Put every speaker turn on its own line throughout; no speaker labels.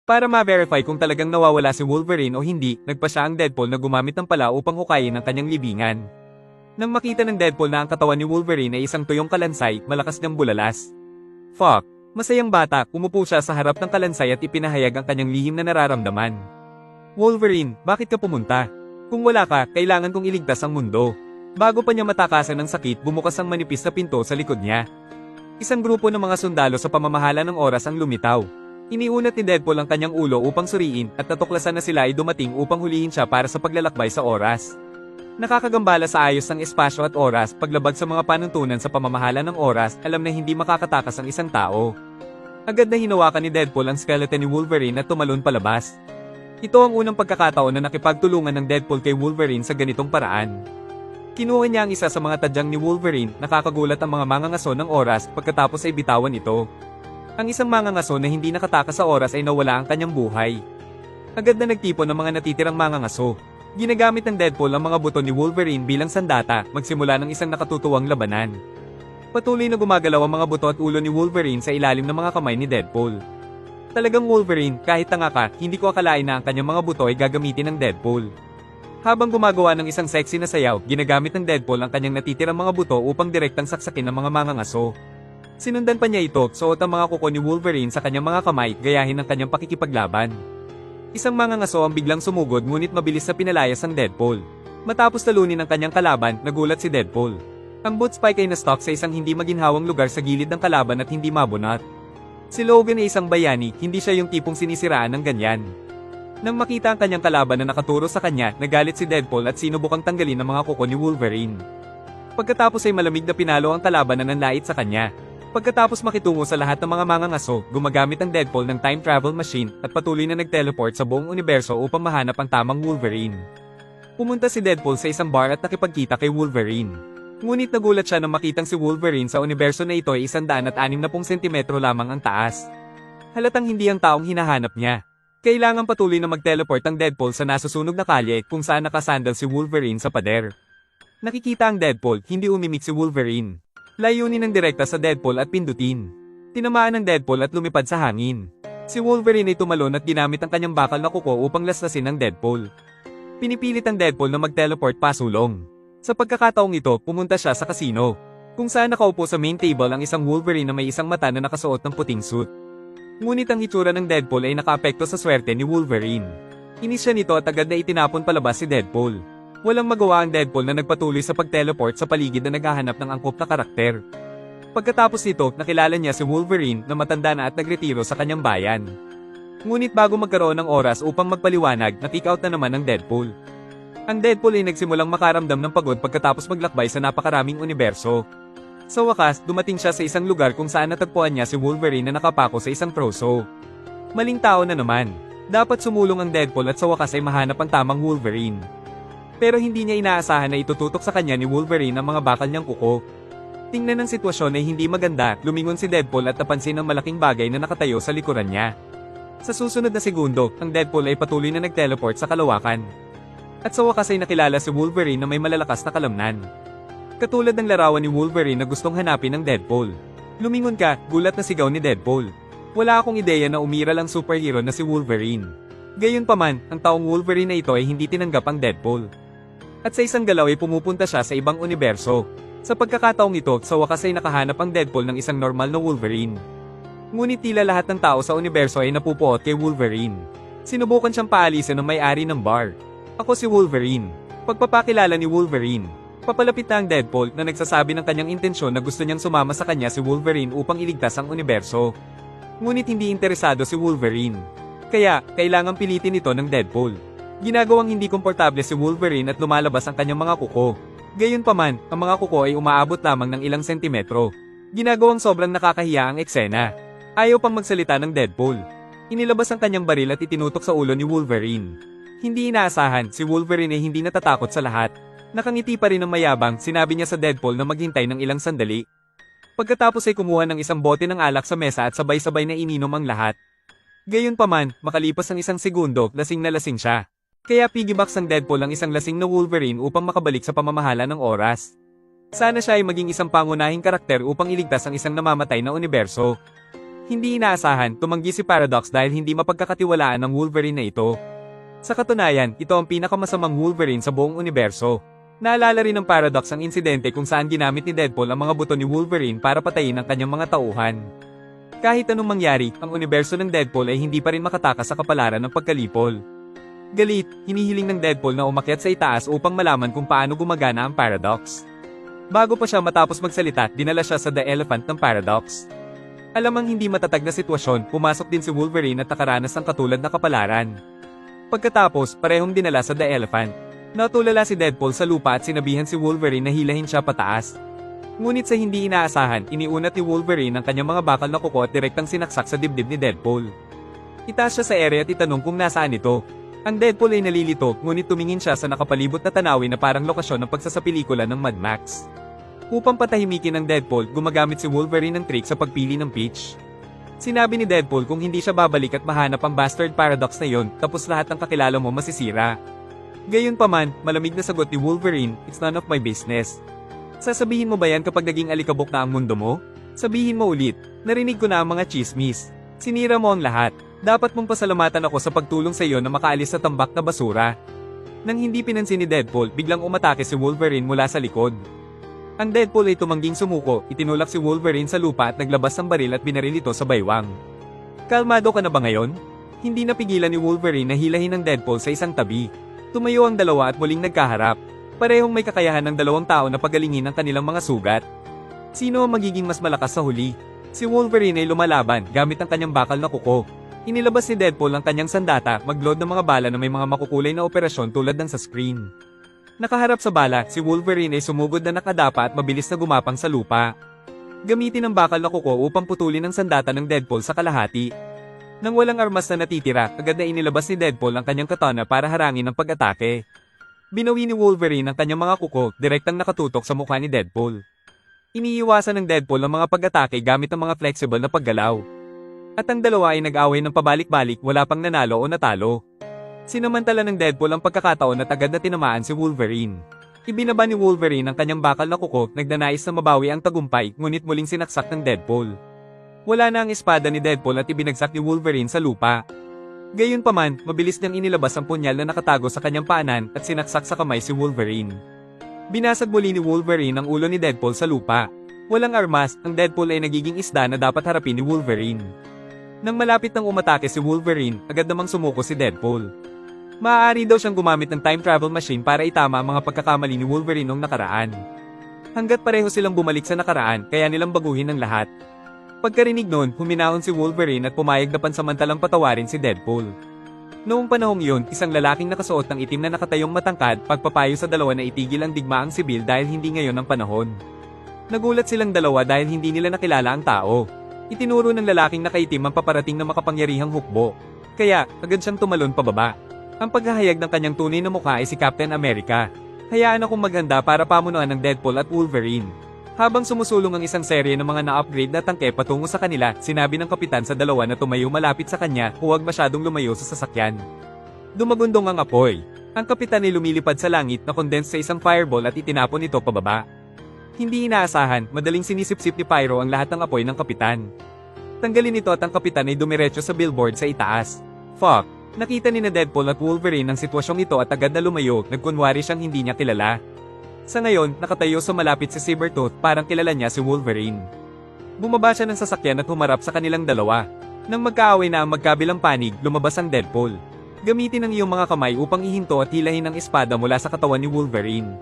Para ma-verify kung talagang nawawala si Wolverine o hindi, nagpa siya ang Deadpool na gumamit ng pala upang hukayin ang kanyang libingan. Nang makita ng Deadpool na ang katawan ni Wolverine ay isang tuyong kalansay, malakas ng bulalas. Fuck! Masayang bata, umupo siya sa harap ng kalansay at ipinahayag ang kanyang lihim na nararamdaman. Wolverine, bakit ka pumunta? Kung wala ka, kailangan kong iligtas ang mundo. Bago pa niya matakasan ng sakit, bumukas ang manipis na pinto sa likod niya. Isang grupo ng mga sundalo sa pamamahala ng oras ang lumitaw. Iniunat ni Deadpool ang kanyang ulo upang suriin at natuklasan na sila ay dumating upang hulihin siya para sa paglalakbay sa oras. Nakakagambala sa ayos ng espasyo at oras, paglabag sa mga panuntunan sa pamamahala ng oras, alam na hindi makakatakas ang isang tao. Agad na hinawakan ni Deadpool ang skeleton ni Wolverine at tumalon palabas. Ito ang unang pagkakataon na nakipagtulungan ng Deadpool kay Wolverine sa ganitong paraan. Kinuha niya ang isa sa mga tadyang ni Wolverine, nakakagulat ang mga mangangaso ng oras pagkatapos ay bitawan ito. Ang isang mangangaso na hindi nakatakas sa oras ay nawala ang kanyang buhay. Agad na nagtipon ng mga natitirang mangangaso. Ginagamit ng Deadpool ang mga buto ni Wolverine bilang sandata, magsimula ng isang nakatutuwang labanan. Patuloy na gumagalaw ang mga buto at ulo ni Wolverine sa ilalim ng mga kamay ni Deadpool. Talagang Wolverine, kahit tanga ka, hindi ko akalain na ang kanyang mga buto ay gagamitin ng Deadpool. Habang gumagawa ng isang sexy na sayaw, ginagamit ng Deadpool ang kanyang natitirang mga buto upang direktang saksakin ng mga mangangaso. Sinundan pa niya ito, suot ang mga kuko ni Wolverine sa kanyang mga kamay, gayahin ang kanyang pakikipaglaban. Isang mangangaso ang biglang sumugod ngunit mabilis na pinalayas ang Deadpool. Matapos talunin ang kanyang kalaban, nagulat si Deadpool. Ang boot spike ay na-stuck sa isang hindi maginhawang lugar sa gilid ng kalaban at hindi mabunot. Si Logan ay isang bayani, hindi siya yung tipong sinisiraan ng ganyan. Nang makita ang kanyang kalaban na nakaturo sa kanya, nagalit si Deadpool at sinubukang tanggalin ang mga kuko ni Wolverine. Pagkatapos ay malamig na pinalo ang kalaban na nanlait sa kanya. Pagkatapos makitungo sa lahat ng mga mangangaso, gumagamit ang Deadpool ng time travel machine at patuloy na nag-teleport sa buong universo upang mahanap ang tamang Wolverine. Pumunta si Deadpool sa isang bar at nakipagkita kay Wolverine. Ngunit nagulat siya nang makitang si Wolverine sa universo na ito ay 160 sentimetro lamang ang taas. Halatang hindi ang taong hinahanap niya. Kailangan patuloy na mag-teleport ang Deadpool sa nasusunog na kalye kung saan nakasandal si Wolverine sa pader. Nakikita ang Deadpool, hindi umimik si Wolverine. Layunin ng direkta sa Deadpool at pindutin. Tinamaan ng Deadpool at lumipad sa hangin. Si Wolverine ay tumalon at ginamit ang kanyang bakal na kuko upang laslasin ang Deadpool. Pinipilit ang Deadpool na mag-teleport pasulong. Sa pagkakataong ito, pumunta siya sa casino, kung saan nakaupo sa main table ang isang Wolverine na may isang mata na nakasuot ng puting suit. Ngunit ang hitsura ng Deadpool ay nakaapekto sa swerte ni Wolverine. Inis siya nito at agad na itinapon palabas si Deadpool. Walang magawa ang Deadpool na nagpatuloy sa pag-teleport sa paligid na naghahanap ng angkop na karakter. Pagkatapos nito, nakilala niya si Wolverine na matanda na at nagretiro sa kanyang bayan. Ngunit bago magkaroon ng oras upang magpaliwanag, na-kick out na naman ng Deadpool. Ang Deadpool ay nagsimulang makaramdam ng pagod pagkatapos maglakbay sa napakaraming universo. Sa wakas, dumating siya sa isang lugar kung saan natagpuan niya si Wolverine na nakapako sa isang troso. Maling tao na naman. Dapat sumulong ang Deadpool at sa wakas ay mahanap ang tamang Wolverine. Pero hindi niya inaasahan na itututok sa kanya ni Wolverine ang mga bakal niyang kuko. Tingnan ang sitwasyon ay hindi maganda, lumingon si Deadpool at napansin ang malaking bagay na nakatayo sa likuran niya. Sa susunod na segundo, ang Deadpool ay patuloy na nag-teleport sa kalawakan. At sa wakas ay nakilala si Wolverine na may malalakas na kalamnan. Katulad ng larawan ni Wolverine na gustong hanapin ng Deadpool. Lumingon ka, gulat na sigaw ni Deadpool. Wala akong ideya na umiral ang superhero na si Wolverine. Gayunpaman, ang taong Wolverine na ito ay hindi tinanggap ang Deadpool. At sa isang galaw ay pumupunta siya sa ibang universo. Sa pagkakataong ito, sa wakas ay nakahanap ang Deadpool ng isang normal na Wolverine. Ngunit tila lahat ng tao sa universo ay napupuot kay Wolverine. Sinubukan siyang paalisin ng may-ari ng bar. Ako si Wolverine. Pagpapakilala ni Wolverine. Papalapit na ang Deadpool na nagsasabi ng kanyang intensyon na gusto niyang sumama sa kanya si Wolverine upang iligtas ang universo. Ngunit hindi interesado si Wolverine. Kaya, kailangang pilitin ito ng Deadpool. Ginagawang hindi komportable si Wolverine at lumalabas ang kanyang mga kuko. Gayunpaman, ang mga kuko ay umaabot lamang ng ilang sentimetro. Ginagawang sobrang nakakahiya ang eksena. Ayaw pang magsalita ng Deadpool. Inilabas ang kanyang baril at itinutok sa ulo ni Wolverine. Hindi inaasahan, si Wolverine ay hindi natatakot sa lahat. Nakangiti pa rin ng mayabang, sinabi niya sa Deadpool na maghintay ng ilang sandali. Pagkatapos ay kumuha ng isang bote ng alak sa mesa at sabay-sabay na ininom ang lahat. Gayunpaman, makalipas ang isang segundo, lasing na lasing siya. Kaya piggyback ang Deadpool ang isang lasing na Wolverine upang makabalik sa pamamahala ng oras. Sana siya ay maging isang pangunahing karakter upang iligtas ang isang namamatay na universo. Hindi inaasahan, tumanggi si Paradox dahil hindi mapagkakatiwalaan ng Wolverine na ito. Sa katunayan, ito ang pinakamasamang Wolverine sa buong universo. Naalala rin ng Paradox ang insidente kung saan ginamit ni Deadpool ang mga buto ni Wolverine para patayin ang kanyang mga tauhan. Kahit anong mangyari, ang universo ng Deadpool ay hindi pa rin makatakas sa kapalaran ng pagkalipol. Galit, hinihiling ng Deadpool na umakyat sa itaas upang malaman kung paano gumagana ang Paradox. Bago pa siya matapos magsalita, dinala siya sa The Elephant ng Paradox. Alamang hindi matatag na sitwasyon, pumasok din si Wolverine at nakaranas ng katulad na kapalaran. Pagkatapos, parehong dinala sa The Elephant. Natulala si Deadpool sa lupa at sinabihan si Wolverine na hilahin siya pataas. Ngunit sa hindi inaasahan, iniunat ni Wolverine ang kanyang mga bakal na kuko at direktang sinaksak sa dibdib ni Deadpool. Itaas siya sa ere at itanong kung nasaan ito. Ang Deadpool ay nalilito, ngunit tumingin siya sa nakapalibot na tanawin na parang lokasyon ng pagsasapelikula ng Mad Max. Upang patahimikin ng Deadpool, gumagamit si Wolverine ng trick sa pagpili ng pitch. Sinabi ni Deadpool kung hindi siya babalik at mahanap ang bastard Paradox na yon, tapos lahat ng kakilala mo masisira. Gayunpaman, malamig na sagot ni Wolverine, "It's none of my business." Sasabihin mo ba yan kapag naging alikabok na ang mundo mo? Sabihin mo ulit, narinig ko na ang mga chismis. Sinira mo ang lahat. Dapat mong pasalamatan ako sa pagtulong sa iyo na makaalis sa tambak na basura. Nang hindi pinansin ni Deadpool, biglang umatake si Wolverine mula sa likod. Ang Deadpool ay tumangging sumuko, itinulak si Wolverine sa lupa at naglabas ng baril at binaril ito sa baywang. Kalmado ka na ba ngayon? Hindi napigilan ni Wolverine na hilahin ng Deadpool sa isang tabi. Tumayo ang dalawa at muling nagkaharap. Parehong may kakayahan ng dalawang tao na pagalingin ang kanilang mga sugat. Sino ang magiging mas malakas sa huli? Si Wolverine ay lumalaban gamit ang kanyang bakal na kuko. Inilabas ni Deadpool ang kanyang sandata, mag-load ng mga bala na may mga makukulay na operasyon tulad ng sa screen. Nakaharap sa bala, si Wolverine ay sumugod na nakadapa at mabilis na gumapang sa lupa. Gamitin ang bakal na kuko upang putulin ang sandata ng Deadpool sa kalahati. Nang walang armas na natitira, agad na inilabas ni Deadpool ang kanyang katana para harangin ang pag-atake. Binawi ni Wolverine ang kanyang mga kuko, direktang nakatutok sa mukha ni Deadpool. Iniiwasan ng Deadpool ang mga pag-atake gamit ang mga flexible na paggalaw. At ang dalawa ay nag-away ng pabalik-balik, wala pang nanalo o natalo. Sinamantala ng Deadpool ang pagkakataon at agad na tinamaan si Wolverine. Ibinaba ni Wolverine ang kanyang bakal na kuko, nagnanais na mabawi ang tagumpay, ngunit muling sinaksak ng Deadpool. Wala na ang espada ni Deadpool at ibinagsak ni Wolverine sa lupa. Gayunpaman, mabilis niyang inilabas ang punyal na nakatago sa kanyang paanan at sinaksak sa kamay si Wolverine. Binasag muli ni Wolverine ang ulo ni Deadpool sa lupa. Walang armas, ang Deadpool ay nagiging isda na dapat harapin ni Wolverine. Nang malapit nang umatake si Wolverine, agad namang sumuko si Deadpool. Maaari daw siyang gumamit ng time travel machine para itama ang mga pagkakamali ni Wolverine noong nakaraan. Hanggat pareho silang bumalik sa nakaraan, kaya nilang baguhin ang lahat. Pagkarinig noon, huminahon si Wolverine at pumayag na pansamantalang patawarin si Deadpool. Noong panahong iyon, isang lalaking nakasuot ng itim na nakatayong matangkad, pagpapayo sa dalawa na itigil ang digmaang sibil dahil hindi ngayon ang panahon. Nagulat silang dalawa dahil hindi nila nakilala ang tao. Itinuro ng lalaking nakaitim ang paparating na makapangyarihang hukbo. Kaya, agad siyang tumalon pababa. Ang paghahayag ng kanyang tunay na mukha ay si Captain America. Hayaan akong maghanda para pamunuan ng Deadpool at Wolverine. Habang sumusulong ang isang serye ng mga na-upgrade na tangke patungo sa kanila, sinabi ng kapitan sa dalawa na tumayo malapit sa kanya, huwag masyadong lumayo sa sasakyan. Dumagundong ang apoy. Ang kapitan ay lumilipad sa langit na condense sa isang fireball at itinapon ito pababa. Hindi inaasahan, madaling sinisipsip ni Pyro ang lahat ng apoy ng kapitan. Tanggalin ito at ang kapitan ay dumiretso sa billboard sa itaas. Fuck! Nakita ni na Deadpool at Wolverine ang sitwasyong ito at agad na lumayo, nagkunwari siyang hindi niya kilala. Sa ngayon, nakatayo sa malapit si Sabretooth, parang kilala niya si Wolverine. Bumaba siya ng sasakyan at humarap sa kanilang dalawa. Nang magkaaway na ang magkabilang panig, lumabas ang Deadpool. Gamitin ang iyong mga kamay upang ihinto at hilahin ang espada mula sa katawan ni Wolverine.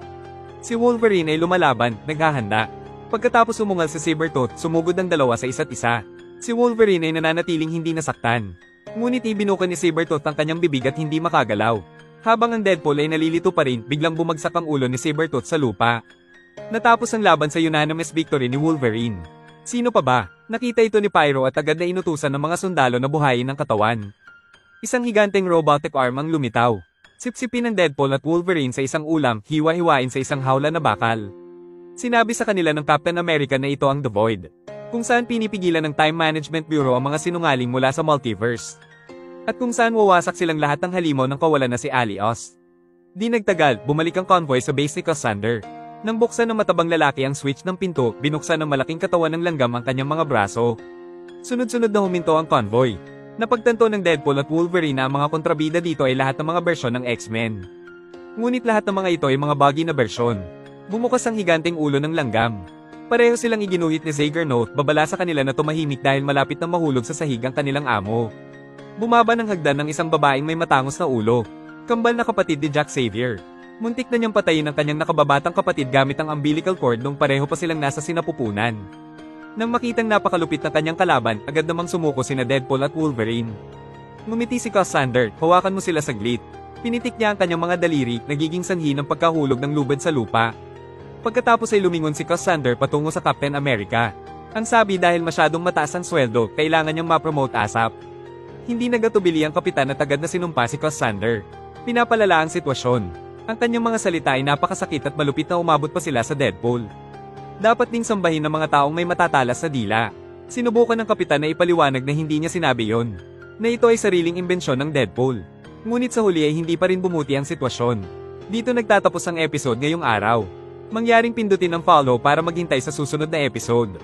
Si Wolverine ay lumalaban, naghahanda. Pagkatapos umungal si Sabretooth, sumugod ang dalawa sa isa't isa. Si Wolverine ay nananatiling hindi nasaktan. Ngunit ibinuka ni Sabretooth ang kanyang bibig at hindi makagalaw. Habang ang Deadpool ay nalilito pa rin, biglang bumagsak ang ulo ni Sabretooth sa lupa. Natapos ang laban sa unanimous victory ni Wolverine. Sino pa ba? Nakita ito ni Pyro at agad na inutusan ng mga sundalo na buhayin ang katawan. Isang higanteng robotic arm ang lumitaw. Sipsipin ng Deadpool at Wolverine sa isang ulam, hiwa-hiwain sa isang hawla na bakal. Sinabi sa kanila ng Captain America na ito ang The Void, kung saan pinipigilan ng Time Management Bureau ang mga sinungaling mula sa multiverse. At kung saan wawasak silang lahat ng halimaw ng kawalan na si Alios. Di nagtagal, bumalik ang convoy sa base ni Cassander. Nang buksan ng matabang lalaki ang switch ng pinto, binuksan ng malaking katawan ng langgam ang kanyang mga braso. Sunod-sunod na huminto ang convoy. Napagtanto ng Deadpool at Wolverine na ang mga kontrabida dito ay lahat ng mga bersyon ng X-Men. Ngunit lahat ng mga ito ay mga buggy na bersyon. Bumukas ang higanteng ulo ng langgam. Pareho silang iginuhit ni Juggernaut, babala sa kanila na tumahimik dahil malapit na mahulog sa sahig ang kanilang amo. Bumaba ng hagdan ng isang babaeng may matangos na ulo. Kambal na kapatid ni Jack Xavier. Muntik na niyang patayin ang kanyang nakababatang kapatid gamit ang umbilical cord nung pareho pa silang nasa sinapupunan. Nang makitang napakalupit na kanyang kalaban, agad namang sumuko sina Deadpool at Wolverine. Ngumiti si Cassander, hawakan mo sila saglit. Pinitik niya ang kanyang mga daliri, nagiging sanhi ng pagkahulog ng lubad sa lupa. Pagkatapos ay lumingon si Cassander patungo sa Captain America. Ang sabi dahil masyadong mataas ang sweldo, kailangan niyang ma-promote ASAP. Hindi nagatubili ang kapitan at agad na sinumpa si Cassander. Pinapalala ang sitwasyon. Ang kanyang mga salita ay napakasakit at malupit na umabot pa sila sa Deadpool. Dapat ding sambahin ng mga taong may matatalas sa dila. Sinubukan ng kapitan na ipaliwanag na hindi niya sinabi yon. Na ito ay sariling imbensyon ng Deadpool. Ngunit sa huli ay hindi pa rin bumuti ang sitwasyon. Dito nagtatapos ang episode ngayong araw. Mangyaring pindutin ang follow para maghintay sa susunod na episode.